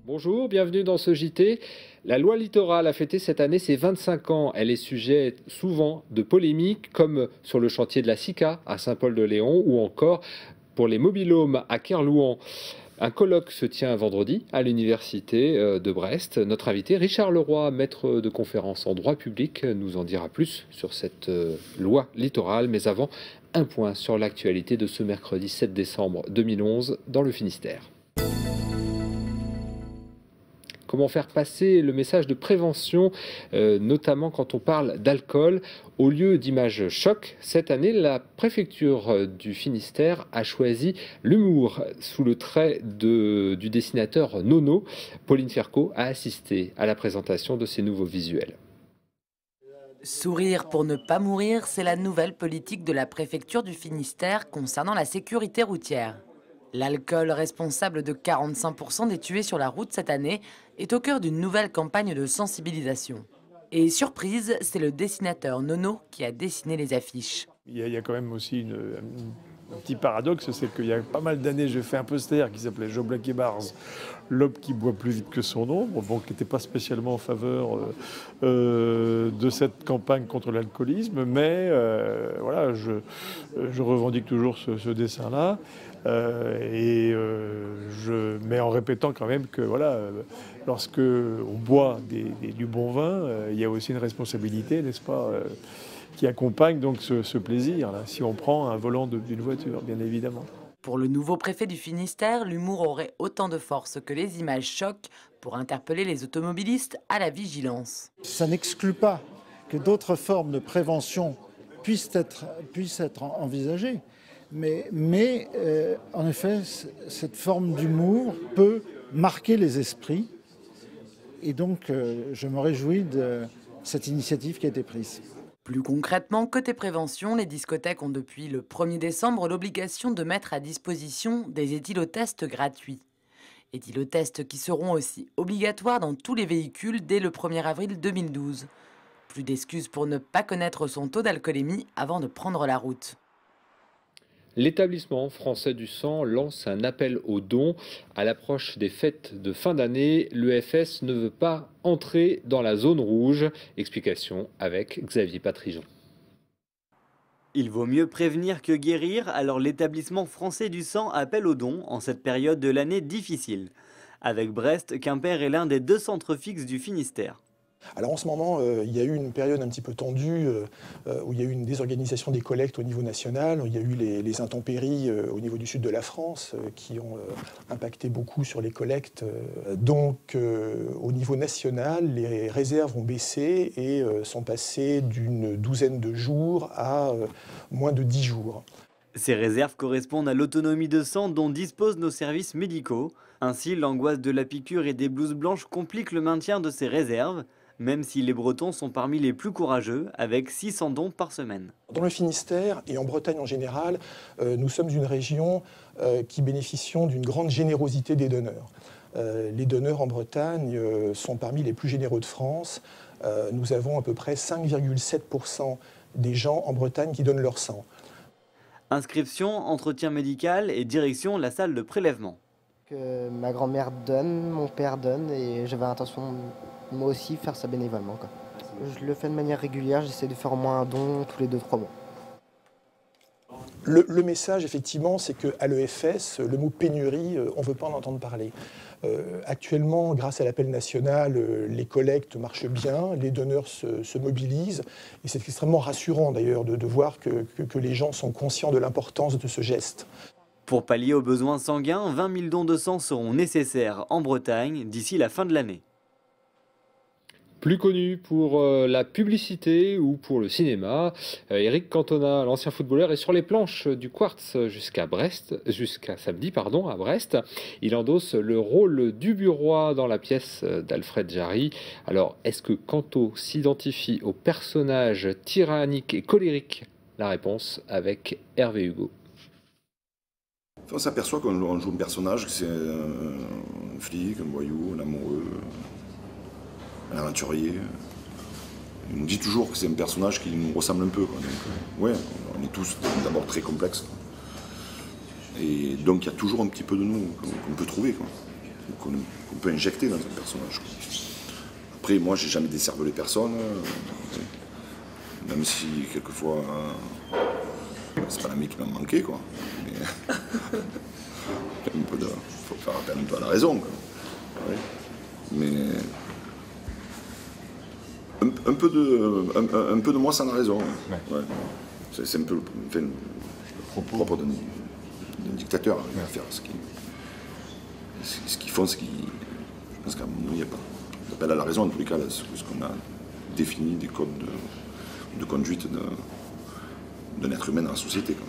Bonjour, bienvenue dans ce JT. La loi littorale a fêté cette année ses 25 ans. Elle est sujet souvent de polémiques, comme sur le chantier de la SICA à Saint-Paul-de-Léon ou encore pour les mobilhomes à Kerlouan. Un colloque se tient vendredi à l'université de Brest. Notre invité, Richard Leroy, maître de conférence en droit public, nous en dira plus sur cette loi littorale. Mais avant, un point sur l'actualité de ce mercredi 7 décembre 2011 dans le Finistère. Comment faire passer le message de prévention, notamment quand on parle d'alcool. Au lieu d'images choc, cette année, la préfecture du Finistère a choisi l'humour sous le trait du dessinateur Nono. Pauline Ferco a assisté à la présentation de ces nouveaux visuels. Sourire pour ne pas mourir, c'est la nouvelle politique de la préfecture du Finistère concernant la sécurité routière. L'alcool, responsable de 45% des tués sur la route cette année, est au cœur d'une nouvelle campagne de sensibilisation. Et surprise, c'est le dessinateur Nono qui a dessiné les affiches. Il y a quand même aussi un petit paradoxe, c'est qu'il y a pas mal d'années, j'ai fait un poster qui s'appelait Joe Black et Bars, l'homme qui boit plus vite que son ombre, bon, qui n'était pas spécialement en faveur de cette campagne contre l'alcoolisme, mais voilà, je revendique toujours ce dessin-là. Mais en répétant quand même que voilà, lorsque on boit du bon vin, il y a aussi une responsabilité, n'est-ce pas, qui accompagne donc ce plaisir-là, si on prend un volant d'une voiture, bien évidemment. Pour le nouveau préfet du Finistère, l'humour aurait autant de force que les images choc pour interpeller les automobilistes à la vigilance. Ça n'exclut pas que d'autres formes de prévention puissent être envisagées. Mais en effet, cette forme d'humour peut marquer les esprits. Et donc, je me réjouis de cette initiative qui a été prise. Plus concrètement, côté prévention, les discothèques ont depuis le 1er décembre l'obligation de mettre à disposition des éthylotests gratuits. Éthylotests qui seront aussi obligatoires dans tous les véhicules dès le 1er avril 2012. Plus d'excuses pour ne pas connaître son taux d'alcoolémie avant de prendre la route. L'établissement français du sang lance un appel aux dons. À l'approche des fêtes de fin d'année, l'EFS ne veut pas entrer dans la zone rouge. Explication avec Xavier Patrijon. Il vaut mieux prévenir que guérir, alors l'établissement français du sang appelle aux dons en cette période de l'année difficile. Avec Brest, Quimper est l'un des 2 centres fixes du Finistère. Alors en ce moment, il y a eu une période un petit peu tendue où il y a eu une désorganisation des collectes au niveau national. Il y a eu les intempéries au niveau du sud de la France qui ont impacté beaucoup sur les collectes. Donc au niveau national, les réserves ont baissé et sont passées d'une douzaine de jours à moins de 10 jours. Ces réserves correspondent à l'autonomie de sang dont disposent nos services médicaux. Ainsi, l'angoisse de la piqûre et des blouses blanches complique le maintien de ces réserves, même si les Bretons sont parmi les plus courageux, avec 600 dons par semaine. Dans le Finistère et en Bretagne en général, nous sommes une région qui bénéficie d'une grande générosité des donneurs. Les donneurs en Bretagne sont parmi les plus généreux de France. Nous avons à peu près 5,7% des gens en Bretagne qui donnent leur sang. Inscription, entretien médical et direction la salle de prélèvement. Que ma grand-mère donne, mon père donne et j'avais l'intention moi aussi faire ça bénévolement, quoi. Je le fais de manière régulière, j'essaie de faire au moins un don tous les 2-3 mois. Le message, effectivement, c'est qu'à l'EFS, le mot pénurie, on ne veut pas en entendre parler. Actuellement, grâce à l'appel national, les collectes marchent bien, les donneurs se mobilisent. Et c'est extrêmement rassurant, d'ailleurs, de voir que les gens sont conscients de l'importance de ce geste. Pour pallier aux besoins sanguins, 20 000 dons de sang seront nécessaires en Bretagne d'ici la fin de l'année. Plus connu pour la publicité ou pour le cinéma, Eric Cantona, l'ancien footballeur, est sur les planches du Quartz jusqu'à samedi à Brest. Il endosse le rôle du Burois dans la pièce d'Alfred Jarry. Alors, est-ce que Canto s'identifie au personnage tyrannique et colérique? La réponse avec Hervé Hugo. On s'aperçoit qu'on joue un personnage, que c'est un flic, un voyou, un amoureux, un aventurier. Il nous dit toujours que c'est un personnage qui nous ressemble un peu, quoi. Donc, ouais, on est tous d'abord très complexes. Et donc il y a toujours un petit peu de nous qu'on peut trouver, qu'on peut injecter dans un personnage, quoi. Après, moi, j'ai jamais décervelé personne, même si quelquefois, c'est pas l'ami qui m'a manqué, quoi. Mais faut faire appel un peu à la raison, quoi. Ouais. Mais un peu de moi sans la raison. Ouais. Ouais. C'est un peu le propre d'un dictateur, à faire ce qu'ils font, je pense qu'à un moment, il n'y a pas d'appel à la raison, en tous les cas, là, ce qu'on a défini des codes de conduite d'un être humain dans la société, quoi.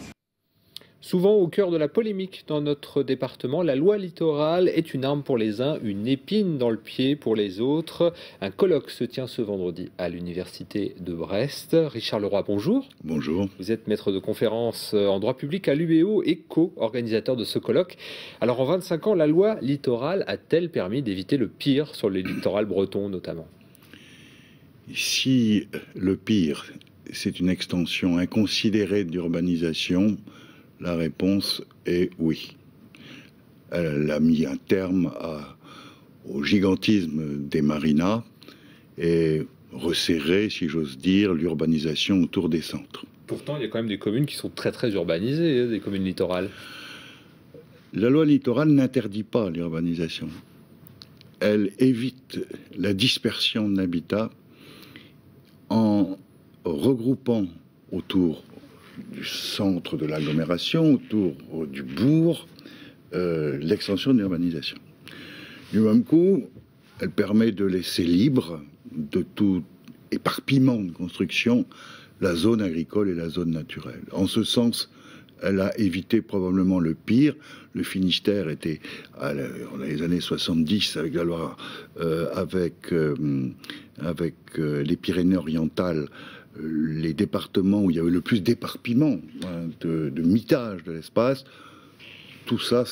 Souvent au cœur de la polémique dans notre département, la loi littorale est une arme pour les uns, une épine dans le pied pour les autres. Un colloque se tient ce vendredi à l'université de Brest. Richard Leroy, bonjour. Bonjour. Vous êtes maître de conférence en droit public à l'UBO et co-organisateur de ce colloque. Alors en 25 ans, la loi littorale a-t-elle permis d'éviter le pire sur le littoral breton notamment? Si le pire, c'est une extension inconsidérée d'urbanisation, la réponse est oui. Elle a mis un terme au gigantisme des marinas et resserré, si j'ose dire, l'urbanisation autour des centres. Pourtant, il y a quand même des communes qui sont très très urbanisées, des communes littorales. La loi littorale n'interdit pas l'urbanisation. Elle évite la dispersion de l'habitat en regroupant autour du centre de l'agglomération, autour du bourg, l'extension de l'urbanisation. Du même coup, elle permet de laisser libre de tout éparpillement de construction la zone agricole et la zone naturelle. En ce sens, elle a évité probablement le pire. Le Finistère était, dans les années 70, avec la loi, avec les Pyrénées-Orientales, les départements où il y avait le plus d'éparpillement, de mitage de l'espace, tout ça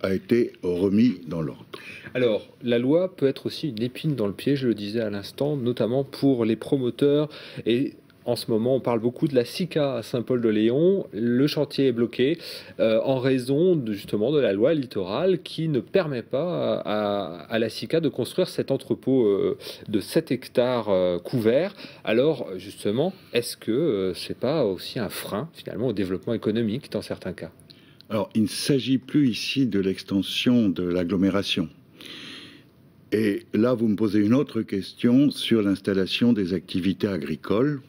a été remis dans l'ordre. Alors, la loi peut être aussi une épine dans le pied, je le disais à l'instant, notamment pour les promoteurs. Et en ce moment, on parle beaucoup de la SICA à Saint-Paul-de-Léon. Le chantier est bloqué en raison justement de la loi littorale qui ne permet pas à la SICA de construire cet entrepôt de 7 hectares couverts. Alors justement, est-ce que c'est pas aussi un frein finalement au développement économique dans certains cas? Alors, il ne s'agit plus ici de l'extension de l'agglomération. Et là, vous me posez une autre question sur l'installation des activités agricoles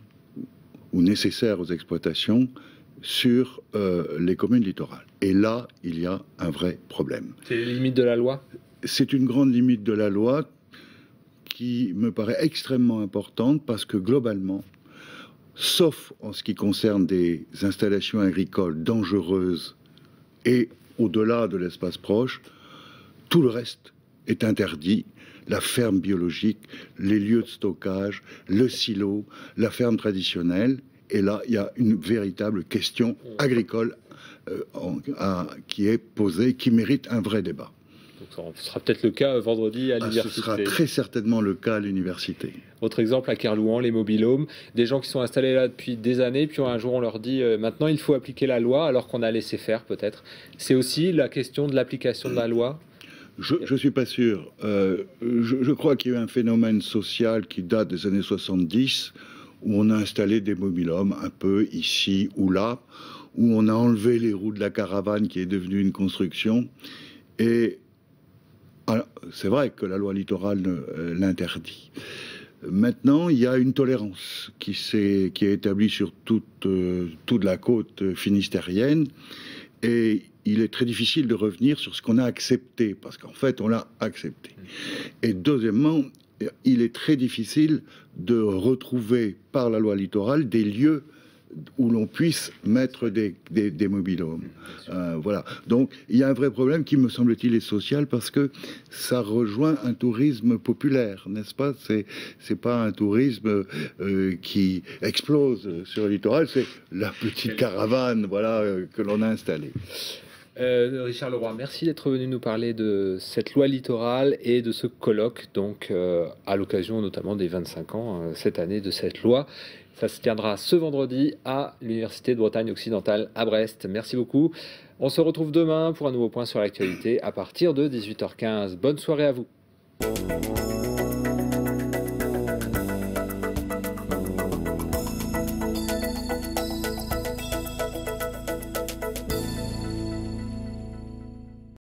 ou nécessaires aux exploitations sur les communes littorales. Et là, il y a un vrai problème. C'est les limites de la loi? C'est une grande limite de la loi qui me paraît extrêmement importante parce que globalement, sauf en ce qui concerne des installations agricoles dangereuses et au-delà de l'espace proche, tout le reste est interdit. La ferme biologique, les lieux de stockage, le silo, la ferme traditionnelle. Et là, il y a une véritable question agricole qui est posée, qui mérite un vrai débat. Donc ce sera peut-être le cas vendredi à l'université. Ce sera très certainement le cas à l'université. Autre exemple à Kerlouan, les mobil-homes, des gens qui sont installés là depuis des années, puis un jour on leur dit maintenant il faut appliquer la loi alors qu'on a laissé faire peut-être. C'est aussi la question de l'application de la loi. Je ne suis pas sûr. Je crois qu'il y a eu un phénomène social qui date des années 70 où on a installé des mobil-homes un peu ici ou là, où on a enlevé les roues de la caravane qui est devenue une construction. Et c'est vrai que la loi littorale l'interdit. Maintenant, il y a une tolérance qui est établie sur toute la côte finistérienne. Et il est très difficile de revenir sur ce qu'on a accepté, parce qu'en fait, on l'a accepté. Et deuxièmement, il est très difficile de retrouver par la loi littorale des lieux où l'on puisse mettre des mobil-homes. Voilà. Donc, il y a un vrai problème qui, me semble-t-il, est social parce que ça rejoint un tourisme populaire, n'est-ce pas? C'est pas un tourisme qui explose sur le littoral, c'est la petite caravane, voilà, que l'on a installée. Richard Leroy, merci d'être venu nous parler de cette loi littorale et de ce colloque, donc à l'occasion notamment des 25 ans cette année de cette loi. Ça se tiendra ce vendredi à l'Université de Bretagne occidentale à Brest. Merci beaucoup. On se retrouve demain pour un nouveau point sur l'actualité à partir de 18h15. Bonne soirée à vous.